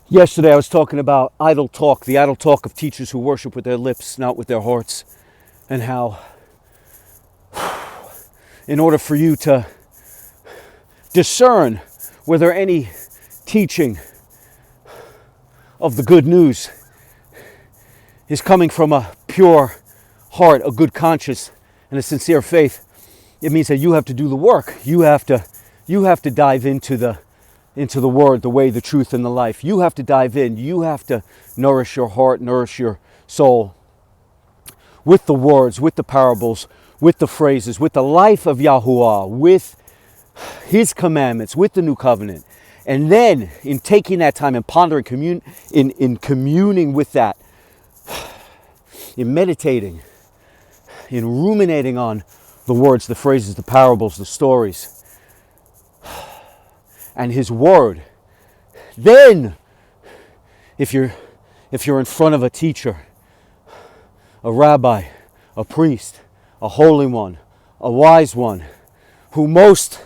Yesterday I was talking about idle talk, the idle talk of teachers who worship with their lips, not with their hearts, and how in order for you to discern whether any teaching of the good news is coming from a pure heart, a good conscience, and a sincere faith, it means that you have to do the work. You have to dive into the word, the way, the truth, and the life. You have to dive in. You have to nourish your heart, nourish your soul with the words, with the parables, with the phrases, with the life of Yahuwah, with his commandments, with the new covenant. And then in taking that time and pondering, in communing with that, in meditating, in ruminating on the words, the phrases, the parables, the stories, and his word, then if you're in front of a teacher, a rabbi, a priest, a holy one, a wise one, who most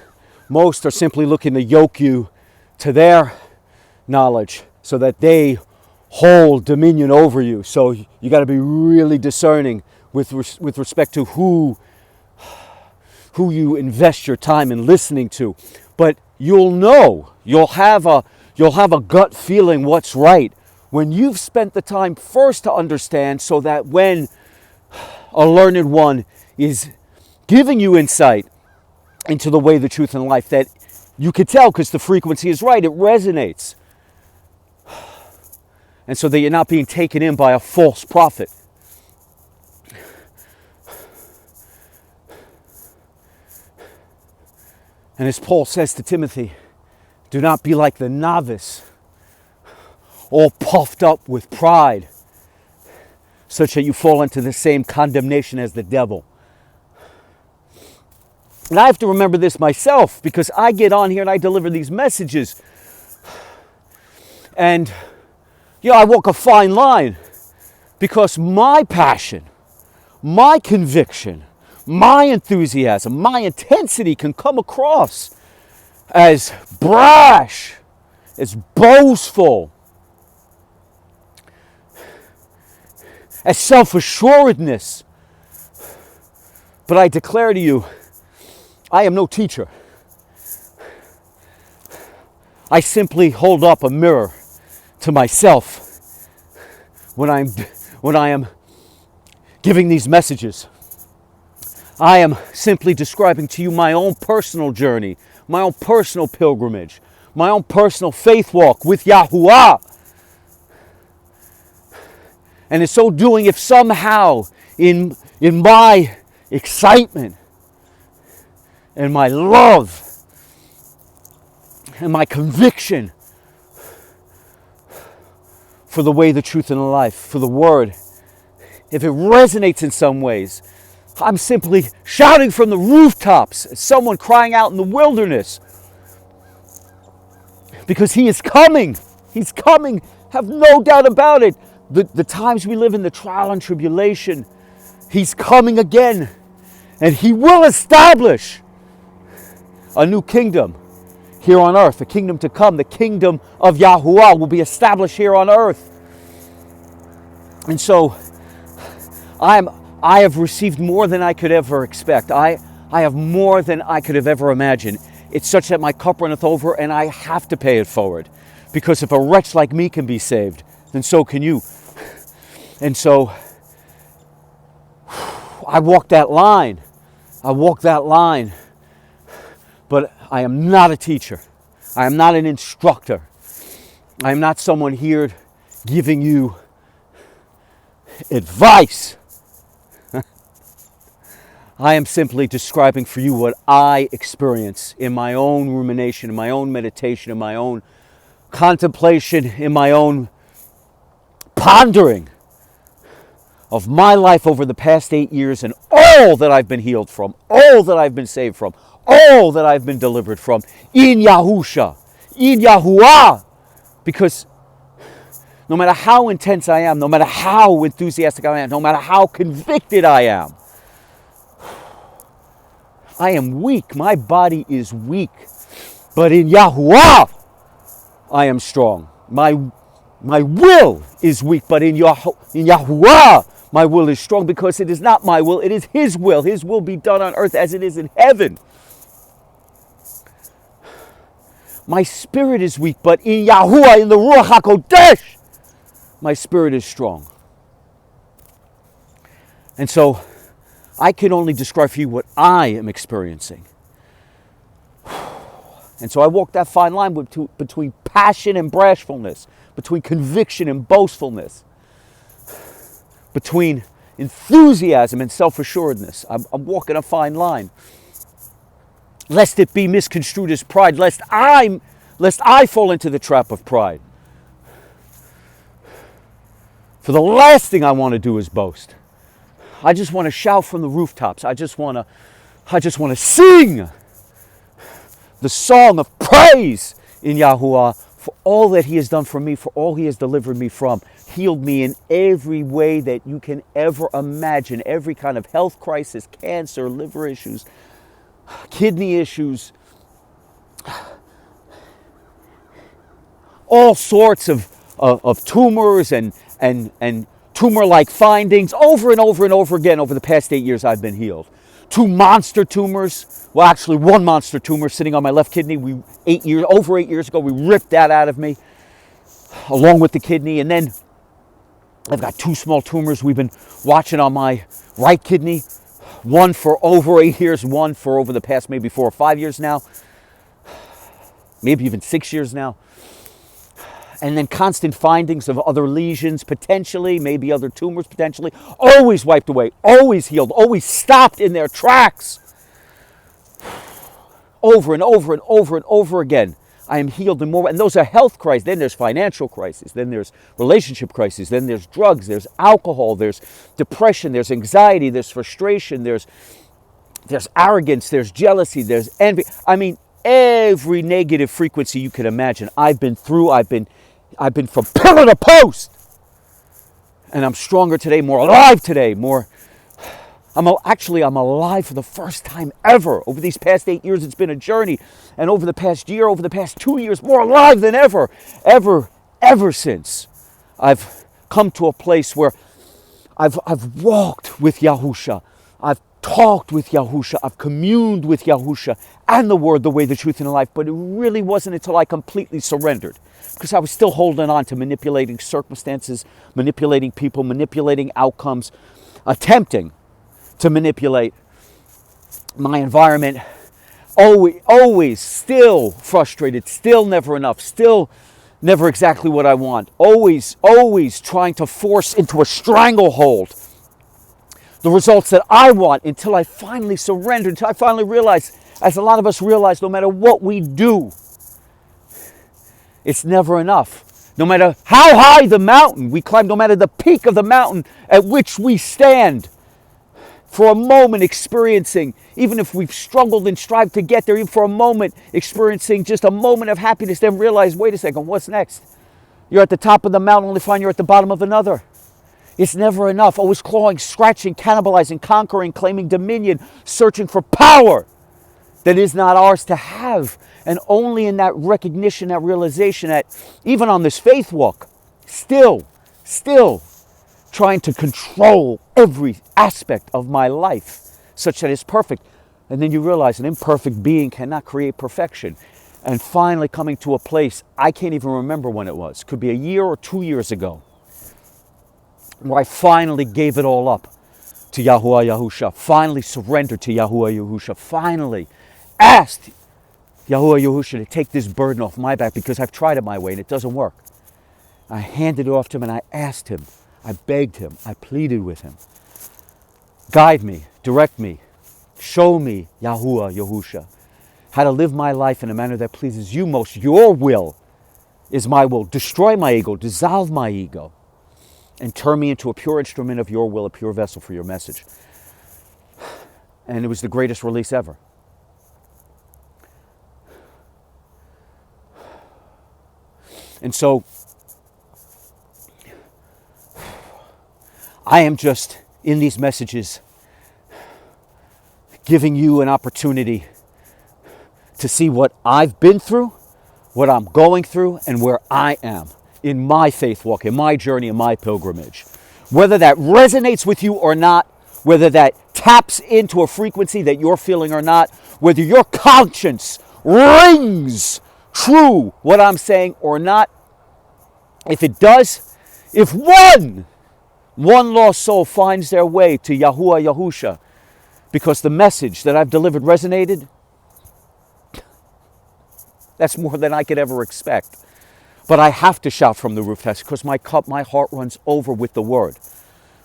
are simply looking to yoke you to their knowledge so that they hold dominion over you. So you got to be really discerning with respect to who you invest your time in listening to. But you'll have a gut feeling what's right when you've spent the time first to understand, so that when a learned one is giving you insight into the way, the truth, and life, that you could tell because the frequency is right, it resonates. And so that you're not being taken in by a false prophet. And as Paul says to Timothy, do not be like the novice, all puffed up with pride, such that you fall into the same condemnation as the devil. And I have to remember this myself, because I get on here and I deliver these messages. And, I walk a fine line, because my passion, my conviction, my enthusiasm, my intensity can come across as brash, as boastful, as self-assuredness. But I declare to you, I am no teacher. I simply hold up a mirror to myself when I am giving these messages. I am simply describing to you my own personal journey, my own personal pilgrimage, my own personal faith walk with Yahuwah. And in so doing, if somehow in my excitement and my love and my conviction for the way, the truth, and the life, for the word, if it resonates in some ways, I'm simply shouting from the rooftops as someone crying out in the wilderness. Because he is coming. He's coming. Have no doubt about it. The times we live in, the trial and tribulation, he's coming again. And he will establish a new kingdom here on earth, a kingdom to come. The kingdom of Yahuwah will be established here on earth. And so I have received more than I could ever expect. I have more than I could have ever imagined. It's such that my cup runneth over, and I have to pay it forward. Because if a wretch like me can be saved, then so can you. And so I walk that line. But I am not a teacher. I am not an instructor. I am not someone here giving you advice. I am simply describing for you what I experience in my own rumination, in my own meditation, in my own contemplation, in my own pondering of my life over the past 8 years, and all that I've been healed from, all that I've been saved from, all that I've been delivered from, in Yahusha, in Yahuwah. Because no matter how intense I am, no matter how enthusiastic I am, no matter how convicted I am weak. My body is weak. But in Yahuwah, I am strong. My My will is weak, but in Yahuwah, my will is strong, because it is not my will, it is His will. His will be done on earth as it is in heaven. My spirit is weak, but in Yahuwah, in the Ruach HaKodesh, my spirit is strong. And so, I can only describe for you what I am experiencing. And so I walk that fine line between passion and bashfulness, between conviction and boastfulness, between enthusiasm and self-assuredness. I'm walking a fine line. Lest it be misconstrued as pride, lest I fall into the trap of pride. For the last thing I want to do is boast. I just want to shout from the rooftops. I just want to sing the song of praise in Yahuwah for all that He has done for me, for all He has delivered me from, healed me in every way that you can ever imagine, every kind of health crisis, cancer, liver issues, kidney issues, all sorts of tumors and tumor-like findings over and over and over again over the past 8 years I've been healed. 2 monster tumors, well actually 1 monster tumor sitting on my left kidney. Over 8 years ago, we ripped that out of me along with the kidney. And then I've got 2 small tumors we've been watching on my right kidney. One for over 8 years, one for over the past maybe 4 or 5 years now. Maybe even 6 years now. And then constant findings of other lesions, potentially, maybe other tumors, potentially. Always wiped away, always healed, always stopped in their tracks. Over and over and over and over again, I am healed in more. And those are health crises. Then there's financial crises. Then there's relationship crises. Then there's drugs. There's alcohol. There's depression. There's anxiety. There's frustration. There's arrogance. There's jealousy. There's envy. I mean, every negative frequency you can imagine. I've been through. I've been from pillar to post. And I'm stronger today, more alive today, I'm alive for the first time ever. Over these past 8 years, it's been a journey. And over the past year, over the past 2 years, more alive than ever since I've come to a place where I've walked with Yahusha. I've talked with Yahusha. I've communed with Yahusha and the Word, the way, the truth, and the life. But it really wasn't until I completely surrendered, because I was still holding on to manipulating circumstances, manipulating people, manipulating outcomes, attempting to manipulate my environment. Always still frustrated, still never enough, still never exactly what I want. Always trying to force into a stranglehold the results that I want, until I finally surrendered, until I finally realized, as a lot of us realize, no matter what we do, it's never enough. No matter how high the mountain we climb, no matter the peak of the mountain at which we stand, for a moment experiencing, even if we've struggled and strived to get there, even for a moment experiencing just a moment of happiness, then realize, wait a second, what's next? You're at the top of the mountain, only find you're at the bottom of another. It's never enough. Always clawing, scratching, cannibalizing, conquering, claiming dominion, searching for power that is not ours to have. And only in that recognition, that realization, that even on this faith walk, still trying to control every aspect of my life such that it's perfect. And then you realize an imperfect being cannot create perfection. And finally coming to a place, I can't even remember when it was. Could be a year or 2 years ago, where I finally gave it all up to Yahuwah Yahusha, finally surrendered to Yahuwah Yahusha, finally asked Yahuwah Yahusha to take this burden off my back, because I've tried it my way and it doesn't work. I handed it off to him and I asked him, I begged him, I pleaded with him. Guide me, direct me, show me, Yahuwah Yahusha, how to live my life in a manner that pleases you most. Your will is my will. Destroy my ego, dissolve my ego, and turn me into a pure instrument of your will, a pure vessel for your message. And it was the greatest release ever. And so, I am just, in these messages, giving you an opportunity to see what I've been through, what I'm going through, and where I am. in my faith walk, in my journey, in my pilgrimage. Whether that resonates with you or not, whether that taps into a frequency that you're feeling or not, whether your conscience rings true what I'm saying or not, if it does, if one lost soul finds their way to Yahuwah Yahusha because the message that I've delivered resonated, that's more than I could ever expect. But I have to shout from the rooftops because my heart runs over with the word,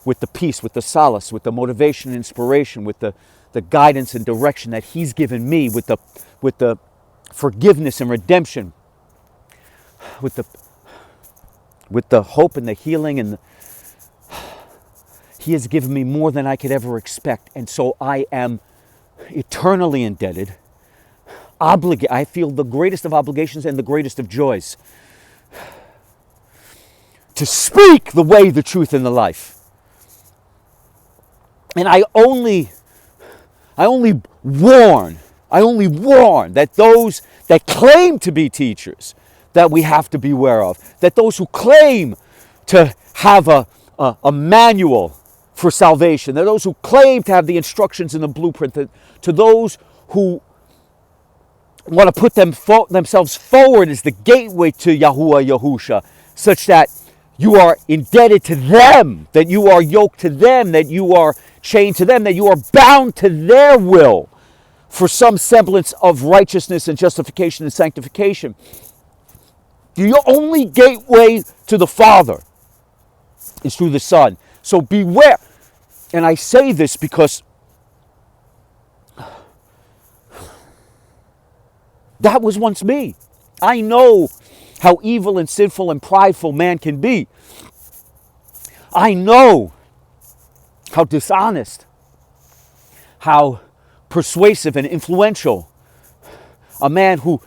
with the peace, with the solace, with the motivation and inspiration, with the guidance and direction that he's given me, with the forgiveness and redemption, with the hope and the healing, and he has given me more than I could ever expect. And so I am eternally indebted. I feel the greatest of obligations and the greatest of joys to speak the way, the truth, and the life. And I only warn that those that claim to be teachers, that we have to beware of, that those who claim to have a manual for salvation, that those who claim to have the instructions in the blueprint, to those who want to put themselves forward as the gateway to Yahuwah Yahusha, such that you are indebted to them, that you are yoked to them, that you are chained to them, that you are bound to their will for some semblance of righteousness and justification and sanctification. The only gateway to the Father is through the Son. So beware. And I say this because that was once me. I know how evil and sinful and prideful man can be. I know how dishonest, how persuasive and influential a man who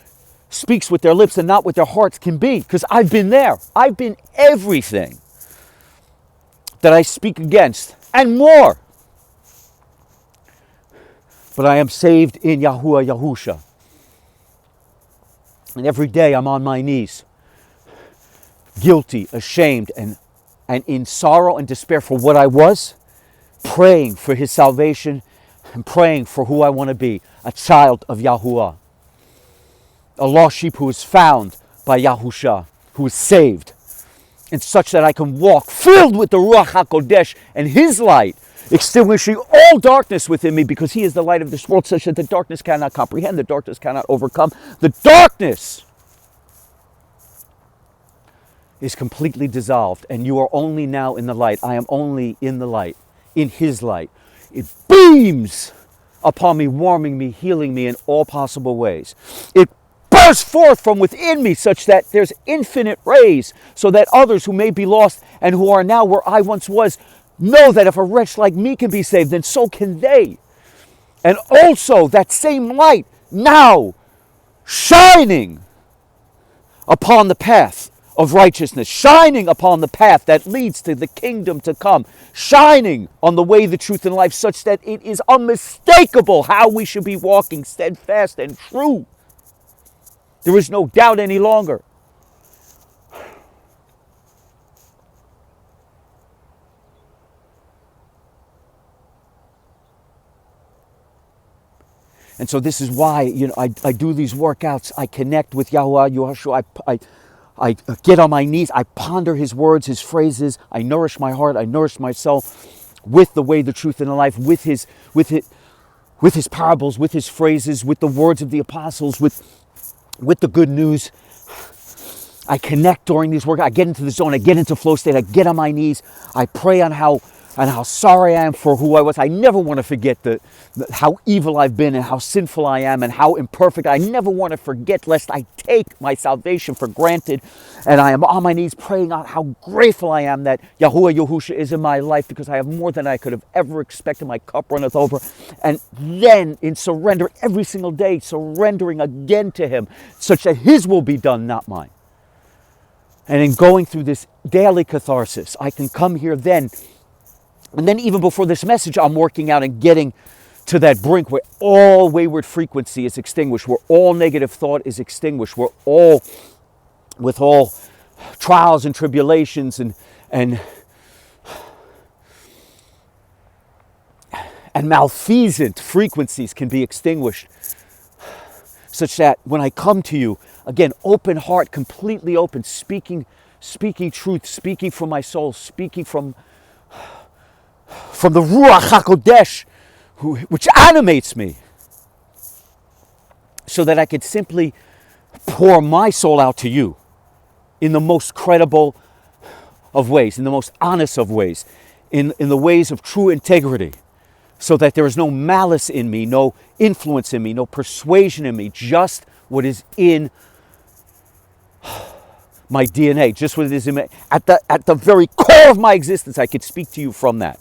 speaks with their lips and not with their hearts can be, because I've been there. I've been everything that I speak against and more. But I am saved in Yahuwah Yahusha. And every day I'm on my knees, guilty, ashamed, and in sorrow and despair for what I was, praying for his salvation and praying for who I want to be, a child of Yahuwah, a lost sheep who is found by Yahusha, who is saved, and such that I can walk filled with the Ruach HaKodesh and his light, extinguishing all darkness within me, because he is the light of this world, such that the darkness cannot comprehend, the darkness cannot overcome. The darkness is completely dissolved, and you are only now in the light. I am only in the light, in his light. It beams upon me, warming me, healing me in all possible ways. It bursts forth from within me such that there's infinite rays, so that others who may be lost and who are now where I once was know that if a wretch like me can be saved, then so can they. And also that same light now shining upon the path of righteousness, shining upon the path that leads to the kingdom to come, shining on the way, the truth, and life, such that it is unmistakable how we should be walking steadfast and true. There is no doubt any longer. And so this is why, I do these workouts. I connect with Yahuwah Yahusha. I get on my knees. I ponder his words, his phrases. I nourish my heart. I nourish myself with the way, the truth, and the life, with his parables, with his phrases, with the words of the apostles, with the good news. I connect during these workouts. I get into the zone. I get into flow state. I get on my knees. I pray on how sorry I am for who I was. I never want to forget how evil I've been and how sinful I am and how imperfect. I never want to forget, lest I take my salvation for granted. And I am on my knees praying on how grateful I am that Yahuwah Yahusha is in my life, because I have more than I could have ever expected. My cup runneth over. And then in surrender every single day, surrendering again to him, such that his will be done, not mine. And in going through this daily catharsis, I can come here then. And then even before this message, I'm working out and getting to that brink where all wayward frequency is extinguished, where all negative thought is extinguished, where with all trials and tribulations and malfeasant frequencies can be extinguished, such that when I come to you, again, open heart, completely open, speaking truth, speaking from my soul, speaking from the Ruach HaKodesh, which animates me, so that I could simply pour my soul out to you in the most credible of ways, in the most honest of ways, in the ways of true integrity, so that there is no malice in me, no influence in me, no persuasion in me, just what is in my DNA, just what it is in me. At the very core of my existence, I could speak to you from that.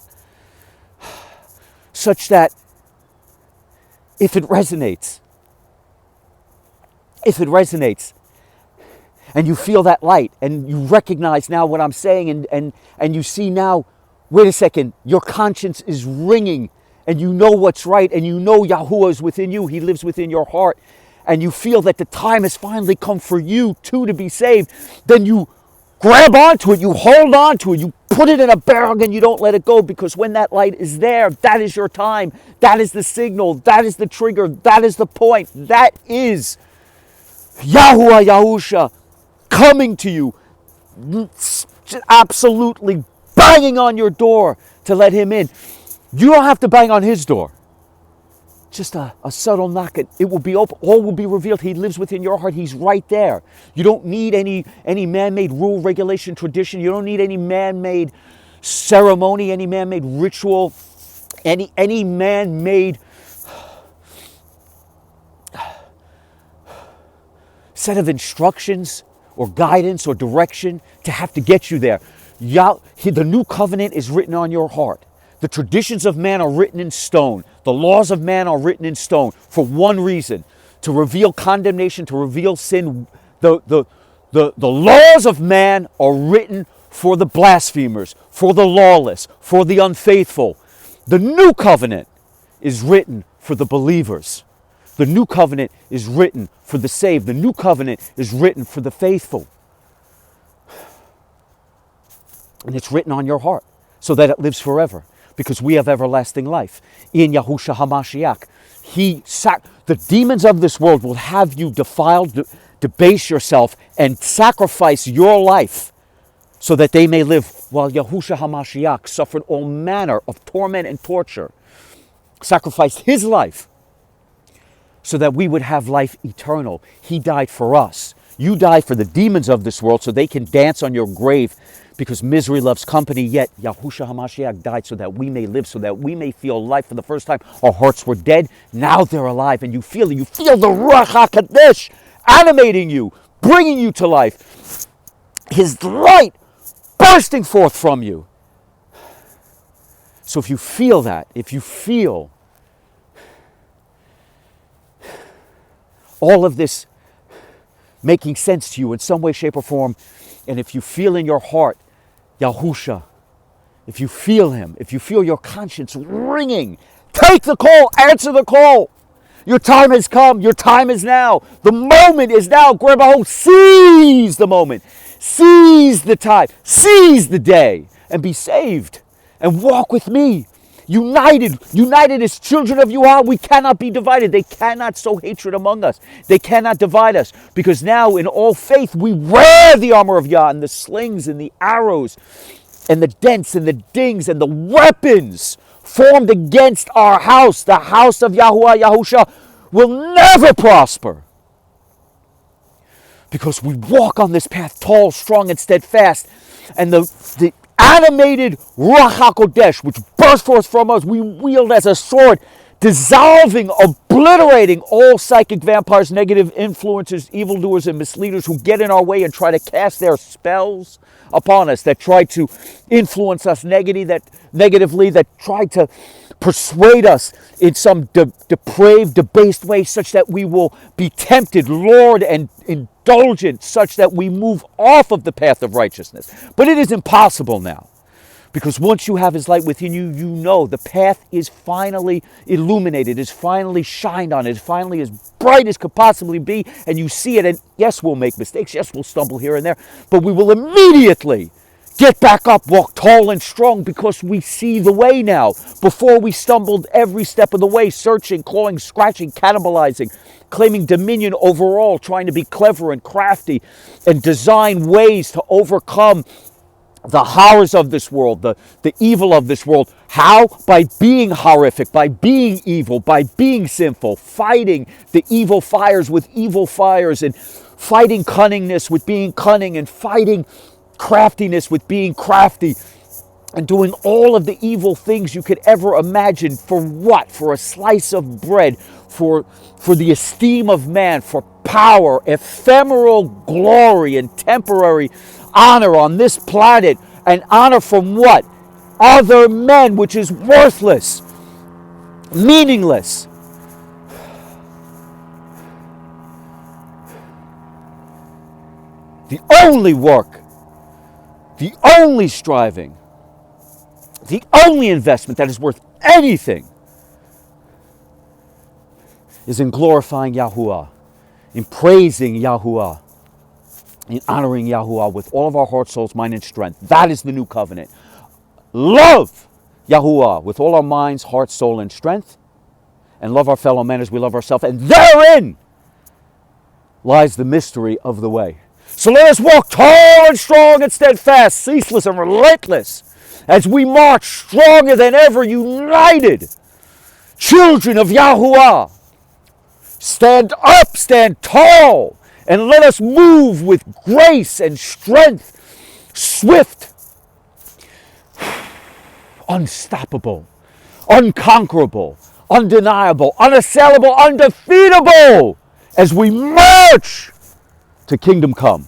Such that if it resonates, and you feel that light, and you recognize now what I'm saying, and you see now, wait a second, your conscience is ringing, and you know what's right, and you know Yahuwah is within you, He lives within your heart, and you feel that the time has finally come for you too to be saved, then you grab onto it, you hold on to it, you put it in a bag and you don't let it go, because when that light is there, that is your time, that is the signal, that is the trigger, that is the point, that is Yahuwah Yahusha coming to you, absolutely banging on your door to let Him in. You don't have to bang on His door. Just a subtle knock. It will be open. All will be revealed. He lives within your heart. He's right there. You don't need any man-made rule, regulation, tradition. You don't need any man-made ceremony, any man-made ritual, any man-made set of instructions or guidance or direction to have to get you there. The new covenant is written on your heart. The traditions of man are written in stone. The laws of man are written in stone for one reason: to reveal condemnation, to reveal sin. The laws of man are written for the blasphemers, for the lawless, for the unfaithful. The new covenant is written for the believers. The new covenant is written for the saved. The new covenant is written for the faithful. And it's written on your heart so that it lives forever, because we have everlasting life in Yahushua HaMashiach. The demons of this world will have you defiled, debase yourself, and sacrifice your life so that they may live, while Yahushua HaMashiach suffered all manner of torment and torture, sacrificed His life so that we would have life eternal. He died for us. You died for the demons of this world so they can dance on your grave, because misery loves company. Yet Yahushua HaMashiach died so that we may live, so that we may feel life for the first time. Our hearts were dead, now they're alive, and you feel it. You feel the Ruach HaKodesh animating you, bringing you to life. His light bursting forth from you. So if you feel that, if you feel all of this making sense to you in some way, shape, or form, and if you feel in your heart Yahusha, if you feel Him, if you feel your conscience ringing, take the call, answer the call. Your time has come. Your time is now. The moment is now. Grab a hold. Seize the moment. Seize the time. Seize the day and be saved and walk with me. United as children of Yahuwah, we cannot be divided. They cannot sow hatred among us. They cannot divide us, because now in all faith we wear the armor of Yah, and the slings and the arrows and the dents and the dings and the weapons formed against our house, the house of Yahuwah Yahusha, will never prosper, because we walk on this path tall, strong, and steadfast, and the animated Ruach HaKodesh, which bursts forth from us, we wield as a sword, dissolving, obliterating all psychic vampires, negative influencers, evildoers, and misleaders who get in our way and try to cast their spells upon us, that try to influence us negatively, that try to persuade us in some depraved, debased way, such that we will be tempted, lured, and indulgent, such that we move off of the path of righteousness. But it is impossible now. Because once you have his light within you, you know the path is finally illuminated, is finally shined on, is finally as bright as could possibly be, and you see it. And yes, we'll make mistakes. Yes, we'll stumble here and there, but we will immediately get back up, walk tall and strong, because we see the way now. Before we stumbled every step of the way, searching, clawing, scratching, cannibalizing, claiming dominion over all, trying to be clever and crafty and design ways to overcome the horrors of this world, the evil of this world. How? By being horrific, by being evil, by being sinful, fighting the evil fires with evil fires, and fighting cunningness with being cunning, and fighting craftiness with being crafty, and doing all of the evil things you could ever imagine. For what? For a slice of bread, for the esteem of man, for power, ephemeral glory, and temporary honor on this planet. And honor from what? Other men, which is worthless, meaningless. The only work, the only striving, the only investment that is worth anything is in glorifying Yahuwah, in praising Yahuwah, in honoring Yahuwah with all of our heart, souls, mind, and strength. That is the new covenant. Love Yahuwah with all our minds, heart, soul, and strength, and love our fellow men as we love ourselves. And therein lies the mystery of the way. So let us walk tall and strong and steadfast, ceaseless and relentless, as we march stronger than ever, united, children of Yahuwah. Stand up, stand tall, and let us move with grace and strength, swift, unstoppable, unconquerable, undeniable, unassailable, undefeatable, as we march to kingdom come.